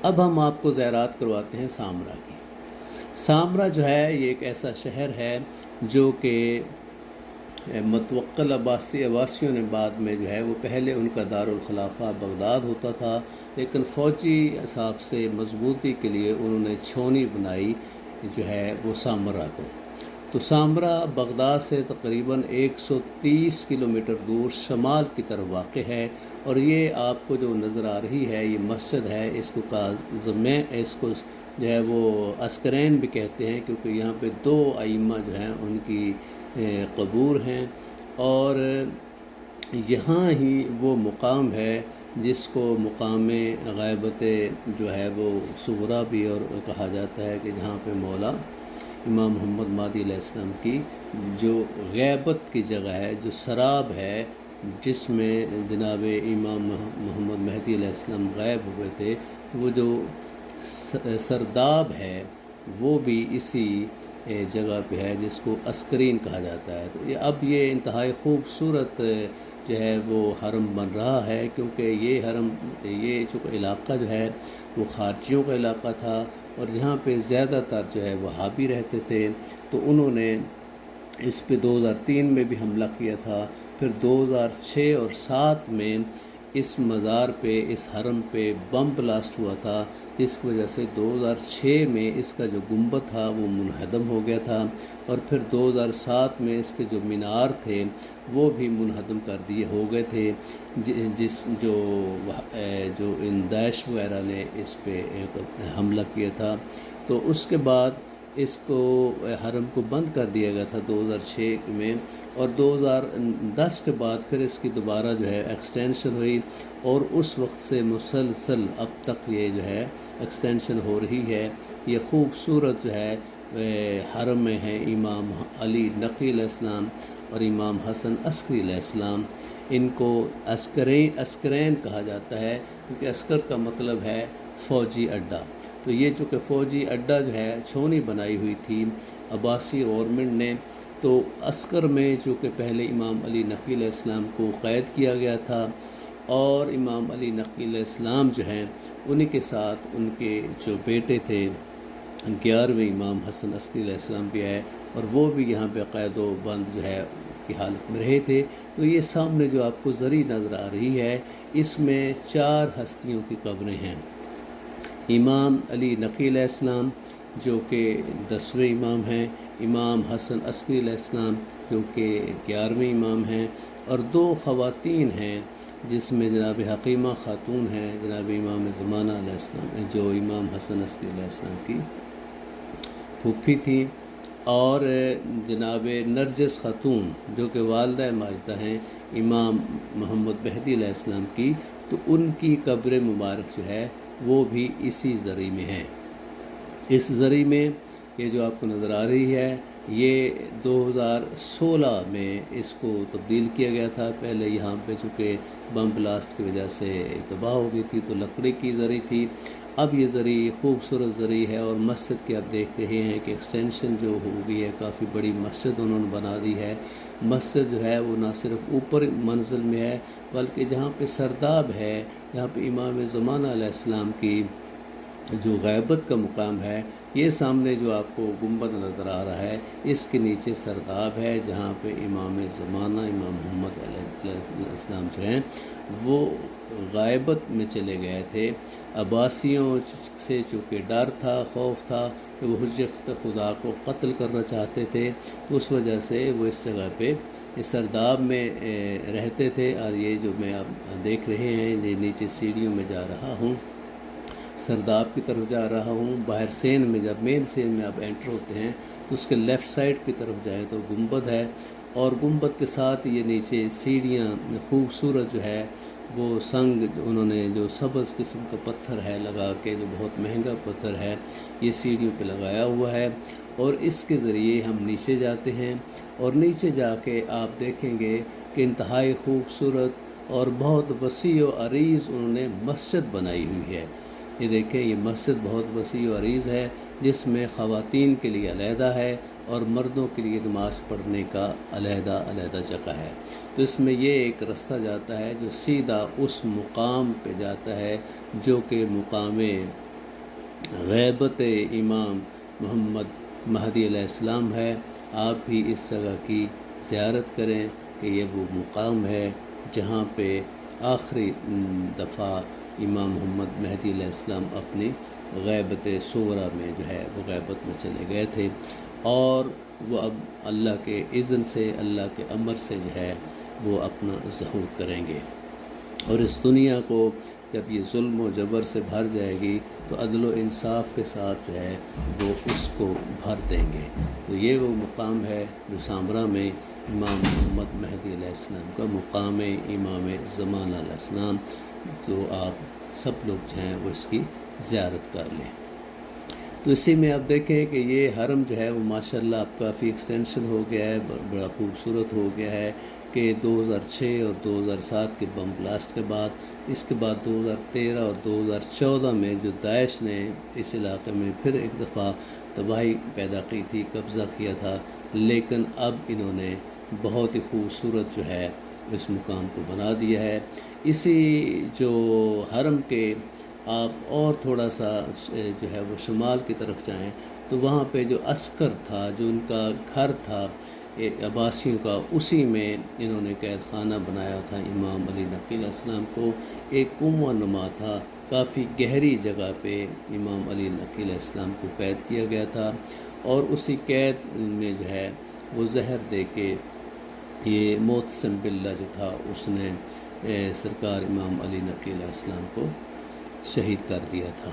اب ہم آپ کو زیارات کرواتے ہیں سامرا کی۔ سامرا جو ہے یہ ایک ایسا شہر ہے جو کہ متوکل عباسیوں نے بعد میں جو ہے وہ پہلے ان کا دارالخلافہ بغداد ہوتا تھا، لیکن فوجی حساب سے مضبوطی کے لیے انہوں نے چھاؤنی بنائی جو ہے وہ سامرا کو۔ تو سامرا بغداد سے تقریباً 130 کلومیٹر دور شمال کی طرف واقع ہے، اور یہ آپ کو جو نظر آ رہی ہے یہ مسجد ہے، اس کو جو ہے وہ عسکرین بھی کہتے ہیں، کیونکہ یہاں پہ 2 ائمہ جو ہیں ان کی قبور ہیں، اور یہاں ہی وہ مقام ہے جس کو مقام غیبت جو ہے وہ صغریٰ بھی اور کہا جاتا ہے، کہ جہاں پہ مولا امام محمد مہدی علیہ السلام کی جو غیبت کی جگہ ہے، جو سراب ہے جس میں جناب امام محمد مہدی علیہ السلام غائب ہوئے تھے، تو وہ جو سرداب ہے وہ بھی اسی جگہ پہ ہے جس کو عسکرین کہا جاتا ہے۔ تو اب یہ انتہائی خوبصورت جو ہے وہ حرم بن رہا ہے، کیونکہ یہ جو علاقہ جو ہے وہ خارجیوں کا علاقہ تھا، اور یہاں پہ زیادہ تر جو ہے وہابی رہتے تھے، تو انہوں نے اس پہ 2003 میں بھی حملہ کیا تھا، پھر 2006 اور 2007 میں اس مزار پہ، اس حرم پہ بم بلاسٹ ہوا تھا، جس کی وجہ سے 2006 میں اس کا جو گنبد تھا وہ منہدم ہو گیا تھا، اور پھر 2007 میں اس کے جو مینار تھے وہ بھی منہدم کر دیے ہو گئے تھے، جو ان داعش وغیرہ نے اس پہ حملہ کیا تھا۔ تو اس کے بعد اس کو حرم کو بند کر دیا گیا تھا 2006 میں، اور 2010 کے بعد پھر اس کی دوبارہ جو ہے ایکسٹینشن ہوئی، اور اس وقت سے مسلسل اب تک یہ جو ہے ایکسٹینشن ہو رہی ہے۔ یہ خوبصورت جو ہے حرم میں ہے امام علی نقی علیہ السلام اور امام حسن عسکری علیہ السلام۔ ان کو عسکرین کہا جاتا ہے، کیونکہ عسکر کا مطلب ہے فوجی اڈا۔ تو یہ چونکہ فوجی اڈا جو ہے چھاؤنی بنائی ہوئی تھی عباسی گورنمنٹ نے، تو عسکر میں چونکہ پہلے امام علی نقی علیہ السلام کو قید کیا گیا تھا، اور امام علی نقی علیہ السلام جو ہیں انہی کے ساتھ ان کے جو بیٹے تھے 11ویں امام حسن عسکری علیہ السلام بھی ہے، اور وہ بھی یہاں پہ قید و بند جو ہے کی حالت میں رہے تھے۔ تو یہ سامنے جو آپ کو زری نظر آ رہی ہے، اس میں 4 ہستیوں کی قبریں ہیں۔ امام علی نقی علیہ السلام جو کہ 10ویں امام ہیں، امام حسن عسکری علیہ السلام جو کہ 11ویں امام ہیں، اور 2 خواتین ہیں جس میں جناب حکیمہ خاتون ہیں، جناب امام زمانہ علیہ السلام جو امام حسن عسکری علیہ السلام کی پھوپھی تھی، اور جناب نرجس خاتون جو کہ والدہ ماجدہ ہیں امام محمد مہدی علیہ السلام کی، تو ان کی قبر مبارک جو ہے وہ بھی اسی زری میں ہے۔ اس زری میں یہ جو آپ کو نظر آ رہی ہے، یہ 2016 میں اس کو تبدیل کیا گیا تھا۔ پہلے یہاں پہ چونکہ بم بلاسٹ کی وجہ سے تباہ ہو گئی تھی تو لکڑی کی زری تھی، اب یہ زری خوبصورت زری ہے، اور مسجد کے آپ دیکھ رہے ہیں کہ ایکسٹینشن جو ہو گئی ہے، کافی بڑی مسجد انہوں نے بنا دی ہے۔ مسجد جو ہے وہ نہ صرف اوپر منزل میں ہے، بلکہ جہاں پہ سرداب ہے، جہاں پہ امام زمانہ علیہ السلام کی جو غیبت کا مقام ہے، یہ سامنے جو آپ کو گنبد نظر آ رہا ہے، اس کے نیچے سرداب ہے، جہاں پہ امام زمانہ امام محمد علیہ السلام جو ہیں وہ غیبت میں چلے گئے تھے۔ عباسیوں سے چونکہ ڈر تھا، خوف تھا کہ وہ حجت خدا کو قتل کرنا چاہتے تھے، تو اس وجہ سے وہ اس جگہ پہ اس سرداب میں رہتے تھے۔ اور یہ جو میں آپ دیکھ رہے ہیں، یہ نیچے سیڑھیوں میں جا رہا ہوں، سرداب کی طرف جا رہا ہوں۔ باہر سین میں جب مین سین میں آپ انٹر ہوتے ہیں تو اس کے لیفٹ سائڈ کی طرف جائیں تو گنبد ہے، اور گنبد کے ساتھ یہ نیچے سیڑھیاں خوبصورت جو ہے وہ سنگ انہوں نے جو سبز قسم کا پتھر ہے لگا کے، جو بہت مہنگا پتھر ہے، یہ سیڑھیوں پہ لگایا ہوا ہے، اور اس کے ذریعے ہم نیچے جاتے ہیں، اور نیچے جا کے آپ دیکھیں گے کہ انتہائی خوبصورت اور بہت وسیع و عریض انہوں نے مسجد بنائی ہوئی ہے۔ یہ دیکھیں، یہ مسجد بہت وسیع و عریض ہے، جس میں خواتین کے لیے علیحدہ ہے اور مردوں کے لیے نماز پڑھنے کا علیحدہ جگہ ہے۔ تو اس میں یہ ایک رستہ جاتا ہے جو سیدھا اس مقام پہ جاتا ہے جو کہ مقام غیبت امام محمد مہدی علیہ السلام ہے، آپ بھی اس جگہ کی زیارت کریں کہ یہ وہ مقام ہے جہاں پہ آخری دفعہ امام محمد مہدی علیہ السلام اپنی غیبت صغریٰ میں جو ہے وہ غیبت میں چلے گئے تھے، اور وہ اب اللہ کے اذن سے، اللہ کے امر سے جو ہے وہ اپنا ظہور کریں گے، اور اس دنیا کو جب یہ ظلم و جبر سے بھر جائے گی تو عدل و انصاف کے ساتھ جو ہے وہ اس کو بھر دیں گے۔ تو یہ وہ مقام ہے جو سامرا میں امام محمد مہدی علیہ السلام کا مقام ہے، امام زمانہ علیہ السلام۔ تو آپ سب لوگ جو ہیں وہ اس کی زیارت کر لیں۔ تو اسی میں آپ دیکھیں کہ یہ حرم جو ہے وہ ماشاءاللہ اب کافی ایکسٹینشن ہو گیا ہے، بڑا خوبصورت ہو گیا ہے کہ 2006 اور 2007 کے بم بلاسٹ کے بعد، اس کے بعد 2013 اور 2014 میں جو داعش نے اس علاقے میں پھر ایک دفعہ تباہی پیدا کی تھی، قبضہ کیا تھا، لیکن اب انہوں نے بہت ہی خوبصورت جو ہے اس مقام کو بنا دیا ہے۔ اسی جو حرم کے آپ اور تھوڑا سا جو ہے وہ شمال کی طرف جائیں تو وہاں پہ جو عسکر تھا، جو ان کا گھر تھا عباسیوں کا، اسی میں انہوں نے قید خانہ بنایا تھا امام علی نقی علیہ السلام کو۔ ایک کنواں نما تھا، کافی گہری جگہ پہ امام علی نقی علیہ السلام کو قید کیا گیا تھا، اور اسی قید میں جو ہے وہ زہر دے کے یہ محتسم باللہ جو تھا اس نے سرکار امام علی نقی علیہ السلام کو شہید کر دیا تھا۔